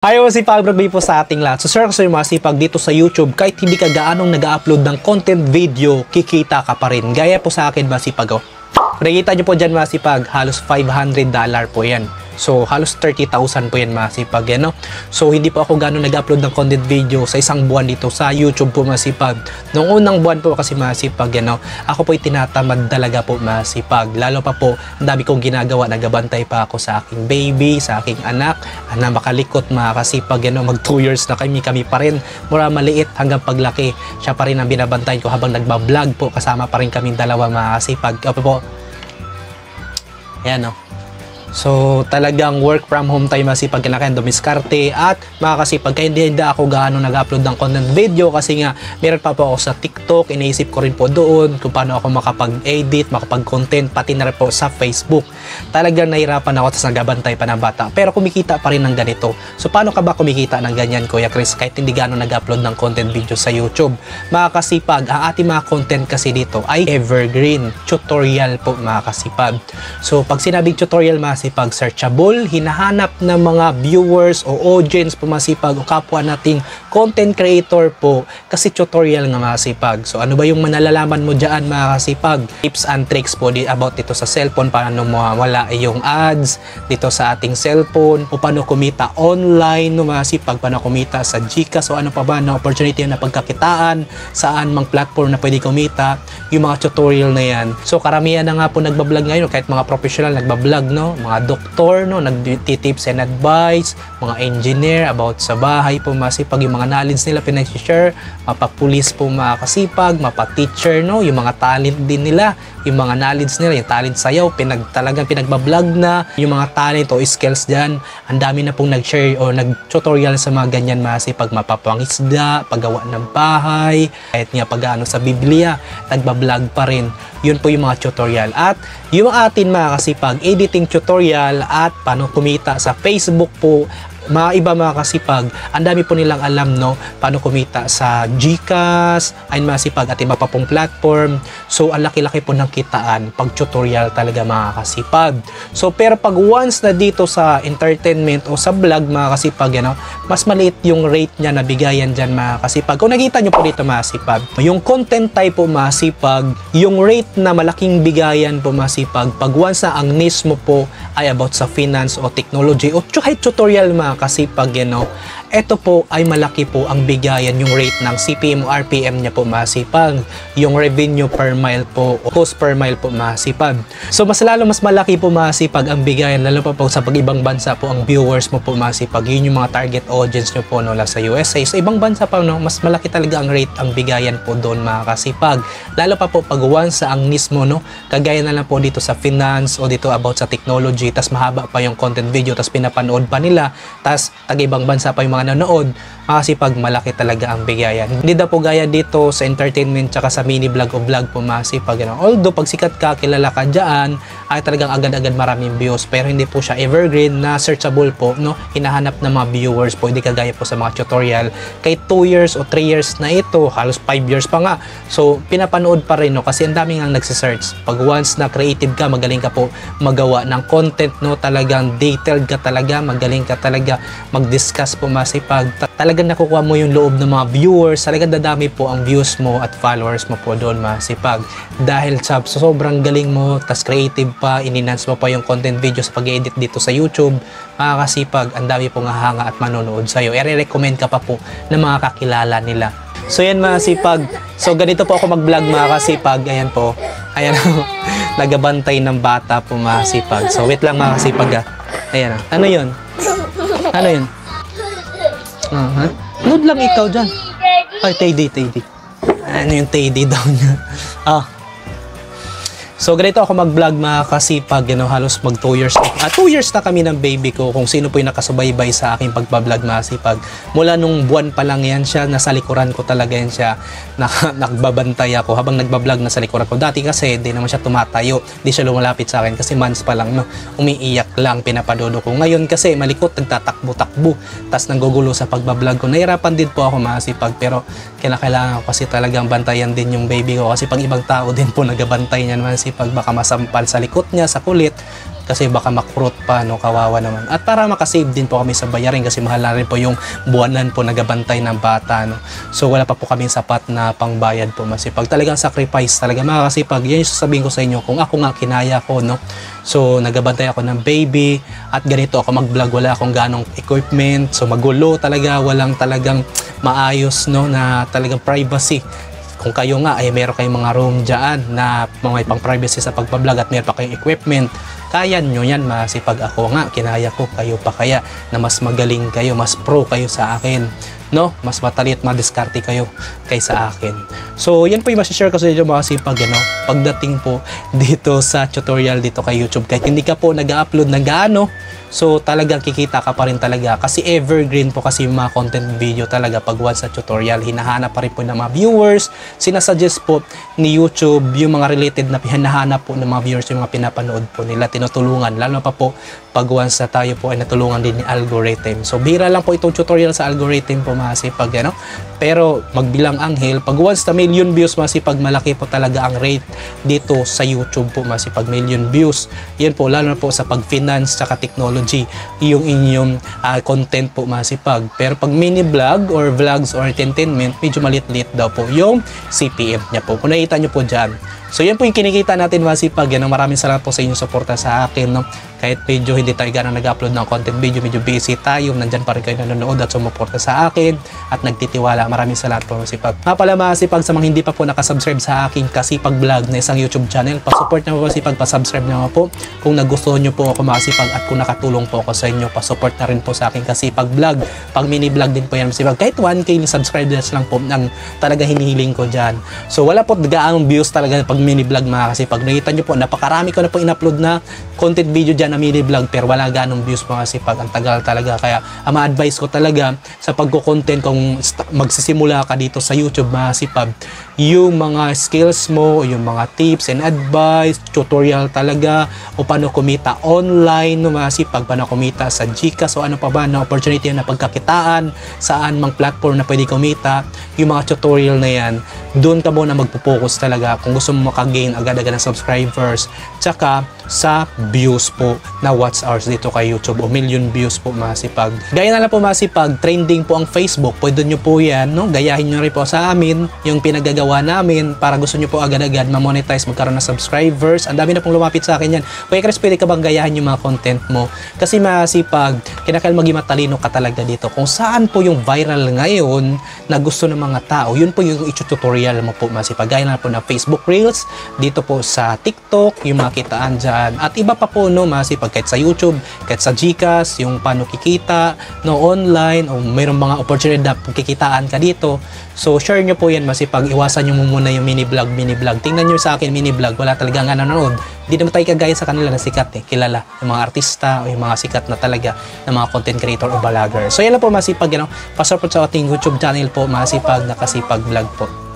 Ayaw masipag rugby po sa ating lahat. So sir, kasi masipag dito sa YouTube, kahit hindi ka gaanong nag-upload ng content video, kikita ka pa rin. Gaya po sa akin masipag oh. Nakikita nyo po dyan masipag, halos $500 po yan. So halos 30,000 po yan masipag yan, no? So hindi po ako gano'n nag-upload ng content video sa isang buwan dito sa YouTube po masipag. Noong unang buwan po kasi masipag yan, no? Ako po'y tinatamad talaga po masipag. Lalo pa po, ang dami kong ginagawa, nagabantay pa ako sa aking baby, sa aking anak, na makalikot makasipag yan, no? Mag 2 years na kami pa rin. Mura maliit hanggang paglaki. Siya pa rin ang binabantay ko habang nagbablog po. Kasama pa rin kaming dalawa makasipag. Opo po. Ayan, no? So talagang work from home tayo masipag kinakain dumiskarte at makakasipag kaya hindi ako gaano nag-upload ng content video kasi nga meron pa po ako sa TikTok, iniisip ko rin po doon kung paano ako makapag-edit, makapag-content pati na rin po sa Facebook. Talagang nahirapan ako tapos nagabantay pa ng bata pero kumikita pa rin ng ganito. So paano ka ba kumikita ng ganyan Kuya Chris kahit hindi gaano nag-upload ng content video sa YouTube? Makakasipag, ang ating mga content kasi dito ay evergreen, tutorial po makakasipag. So pag sinabing tutorial masipag, searchable, hinahanap ng mga viewers o audience po masipag o kapwa nating content creator po kasi tutorial nga masipag. So ano ba yung manalalaman mo dyan makasipag? Tips and tricks po about dito sa cellphone, paano mawala yung ads dito sa ating cellphone o paano kumita online no masipag, paano kumita sa Gcash o ano pa ba na opportunity na pagkakitaan, saan mang platform na pwede kumita, yung mga tutorial na yan. So karamihan na nga po nagbablog ngayon kahit mga professional nagbablog, no? Mga doktor, no, nagti-tips and advice, mga engineer about sa bahay po masipag, yung mga knowledge nila pinag-share, mapapulis po makasipag, mapa-teacher, no, yung mga talent din nila, yung mga knowledge nila, yung talent sayaw, talagang pinagbablog na, yung mga talent o skills dyan, ang dami na pong nag-share o nag-tutorial sa mga ganyan masipag, mapapangisda, paggawa ng bahay, kahit nga pag-ano sa Biblia, nagbablog pa rin. Yun po yung mga tutorial. At yung atin mga kasipag, editing tutorial at paano kumita sa Facebook po, mga iba mga kasipag, ang dami po nilang alam, no, paano kumita sa Gcash, ay masipag at iba pa pong platform. So ang laki-laki po ng kitaan pag tutorial talaga mga kasipag. So pero pag once na dito sa entertainment o sa vlog mga kasipag, you know, mas maliit yung rate niya na bigayan dyan mga kasipag. Kung nakita nyo po dito mga kasipag, yung content type po mga kasipag, yung rate na malaking bigayan po mga kasipag, pag once na ang niche mo po ay about sa finance o technology o kahit tutorial mga kasipag, you know, ito po ay malaki po ang bigayan yung rate ng CPM o RPM niya po masipag, yung revenue per mile po o cost per mile po masipag. So mas malaki po masipag ang bigayan, lalo pa po sa pag-ibang bansa po ang viewers mo po masipag, yun yung mga target audience nyo po, no, sa USA. So ibang bansa pa, no, mas malaki talaga ang rate, ang bigayan po doon mga kasipag, lalo pa po pag once sa ang niche mo, no, kagaya na lang po dito sa finance o dito about sa technology, tas mahaba pa yung content video, tas pinapanood pa nila, tas tag-ibang bansa pa yung mga nanonood, makasipag malaki talaga ang bigayan. Hindi daw po gaya dito sa entertainment tsaka sa mini vlog o vlog po masipag. Although pag sikat ka, kilala ka dyan, ay talagang agad-agad maraming views, pero hindi po siya evergreen na searchable po, no? Hinahanap ng mga viewers po, hindi kagaya po sa mga tutorial. Kahit 2 years o 3 years na ito, halos 5 years pa nga. So pinapanood pa rin, no? Kasi ang daming ang nagsisearch. Pag once na creative ka, magaling ka po magawa ng content, no? Talagang detailed ka talaga, magaling ka talaga mag-discuss po masipag. Talagang nakukuha mo yung loob ng mga viewers, talagang dadami po ang views mo at followers mo po doon masipag. Dahil sa sobrang galing mo, tas creative pa, ininance mo pa yung content video sa pag-edit dito sa YouTube, makakasipag, ang dami pong hahanga at manonood sa'yo. I-recommend ka pa po ng mga kakilala nila. So yan masipag. So ganito po ako mag-vlog mga kasipag. Ayan po. Ayan po. Nagabantay ng bata po masipag. So wait lang mga kasipag. Ayan. Ano yun? Ano yun? Load lang ikaw dyan. Ay, Teddy. Ano yung Teddy daw niya? So, ganito ako mag-vlog mga kasipag, you know, halos mag 2 years. 2 years na kami ng baby ko, kung sino po yung nakasubaybay sa aking pagbablog mga kasipag. Mula nung buwan pa lang yan siya, nasa likuran ko talaga yan siya, nagbabantay ako habang nagbablog nasa likuran ko. Dati kasi, di naman siya tumatayo, di siya lumalapit sa akin kasi months pa lang, no, umiiyak lang, pinapadodo ko. Ngayon kasi, malikot, nagtatakbo-takbo, tas nanggugulo sa pagbablog ko. Nahirapan din po ako mga kasipag, pero kailangan ko kasi talagang bantayan din yung baby ko kasi pag ibang tao din po nagabantay niya naman si pag baka masampal sa likod niya, sa kulit, kasi baka makurot pa, no, kawawa naman. At para makasave din po kami sa bayarin kasi mahal na rin po yung buwanan po nagabantay ng bata, no. So wala pa po kami sapat na pangbayad po masipag. Talagang sacrifice talaga mga kasipag. Yan yung sasabihin ko sa inyo kung ako nga kinaya ko, no. So nagabantay ako ng baby at ganito ako mag-vlog, wala akong ganong equipment. So magulo talaga, walang talagang maayos, no, na talagang privacy. Kung kayo nga ay meron kayong mga room dyan na may pang privacy sa pagpa-vlog at meron pa kayong equipment, kaya nyo yan masipag. Ako nga, kinaya ko, kayo pa kaya na mas magaling kayo, mas pro kayo sa akin, no? Mas matali at madiskarte kayo kaysa akin. So yan po yung masishare ko sa inyo mga sipag, no? Pagdating po dito sa tutorial dito kay YouTube, kahit hindi ka po nag-upload ng gaano, so talagang kikita ka pa rin talaga kasi evergreen po kasi yung mga content video talaga. Pag once sa tutorial, hinahanap pa rin po ng mga viewers, sinasuggest po ni YouTube yung mga related na hinahanap po ng mga viewers, yung mga pinapanood po nila, tinutulungan, lalo pa po pag once na tayo po ay natulungan din ni algorithm. So bira lang po itong tutorial sa algorithm po masipag, ano? Pero magbilang anghel, pag once na million views masipag, malaki po talaga ang rate dito sa YouTube po masipag, million views. Yan po, lalo na po sa pag-finance tsaka technology, yung inyong content po masipag. Pero pag mini vlog or vlogs or entertainment, medyo malit-lit daw po yung CPM niya po. Kung nakita nyo po dyan. So yan po yung kinikita natin masipag. Yan, maraming salamat po sa inyong suporta sa akin, no? Kahit medyo hindi tayo gano'ng nag-upload ng content video, medyo busy tayo, nandyan pa rin kayo nanonood at sumuporta sa akin at nagtitiwala. Maraming salamat po masipag. Pala masipag, sa mga hindi pa po nakasubscribe sa aking Kasipag Vlog na isang YouTube channel, pasupport na po masipag, pasubscribe na po kung nagustuhan nyo po ako masipag at kung nakatulong po ako sa inyo, pasupport na rin po sa aking Kasipag Vlog. Pag mini vlog din po yan masipag, kahit 1K subscribers lang po ang talaga hinihiling ko dyan. So wala po gaang views talaga pag mini vlog mga kasipag. Nakita nyo po, napakarami ko na po in-upload na content video dyan na mini vlog pero wala ganong views mga kasipag. Ang tagal talaga. Kaya ang ma-advise ko talaga sa pagko-content kung magsisimula ka dito sa YouTube mga kasipag, yung mga skills mo, yung mga tips and advice, tutorial talaga, o paano kumita online, no, mga kasipag, paano kumita sa Gcash o ano pa ba na opportunity na pagkakitaan, saan mang platform na pwede kumita, yung mga tutorial na yan, doon ka muna magpo-focus talaga kung gusto mo makagain agad-agad ng subscribers, tsaka sa views po na watch hours dito kay YouTube o million views po masipag. Gaya na lang po masipag, trending po ang Facebook, pwede nyo po yan, no? Gayahin nyo rin po sa amin yung pinagagawa namin para gusto nyo po agad-agad ma-monetize, magkaroon ng subscribers. Ang dami na pong lumapit sa akin yan. Kuya Chris, pwede ka bang gayahin yung mga content mo? Kasi masipag, kinakailangan maging matalino ka talaga dito. Kung saan po yung viral ngayon na gusto ng mga tao, yun po yung i-tutorial mo po masipag. Gaya na po na Facebook Reels, dito po sa TikTok, yung mga kitaan dyan. At iba pa po, no, masipag, kahit sa YouTube, kahit sa Gcash, yung paano kikita, no, online, o mayroong mga opportunity na kikitaan ka dito. So, share nyo po yan masipag. Iwasan nyo muna yung mini vlog. Tingnan nyo sa akin, mini vlog. Wala talaga nga nanonood. Hindi naman tayo kagaya sa kanila na sikat, kilala. Yung mga artista o yung mga sikat na talaga na mga content creator o vlogger. So, yan lang po masipag, you know, pasupport sa ating YouTube channel po, masipag na Kasipag Vlog po.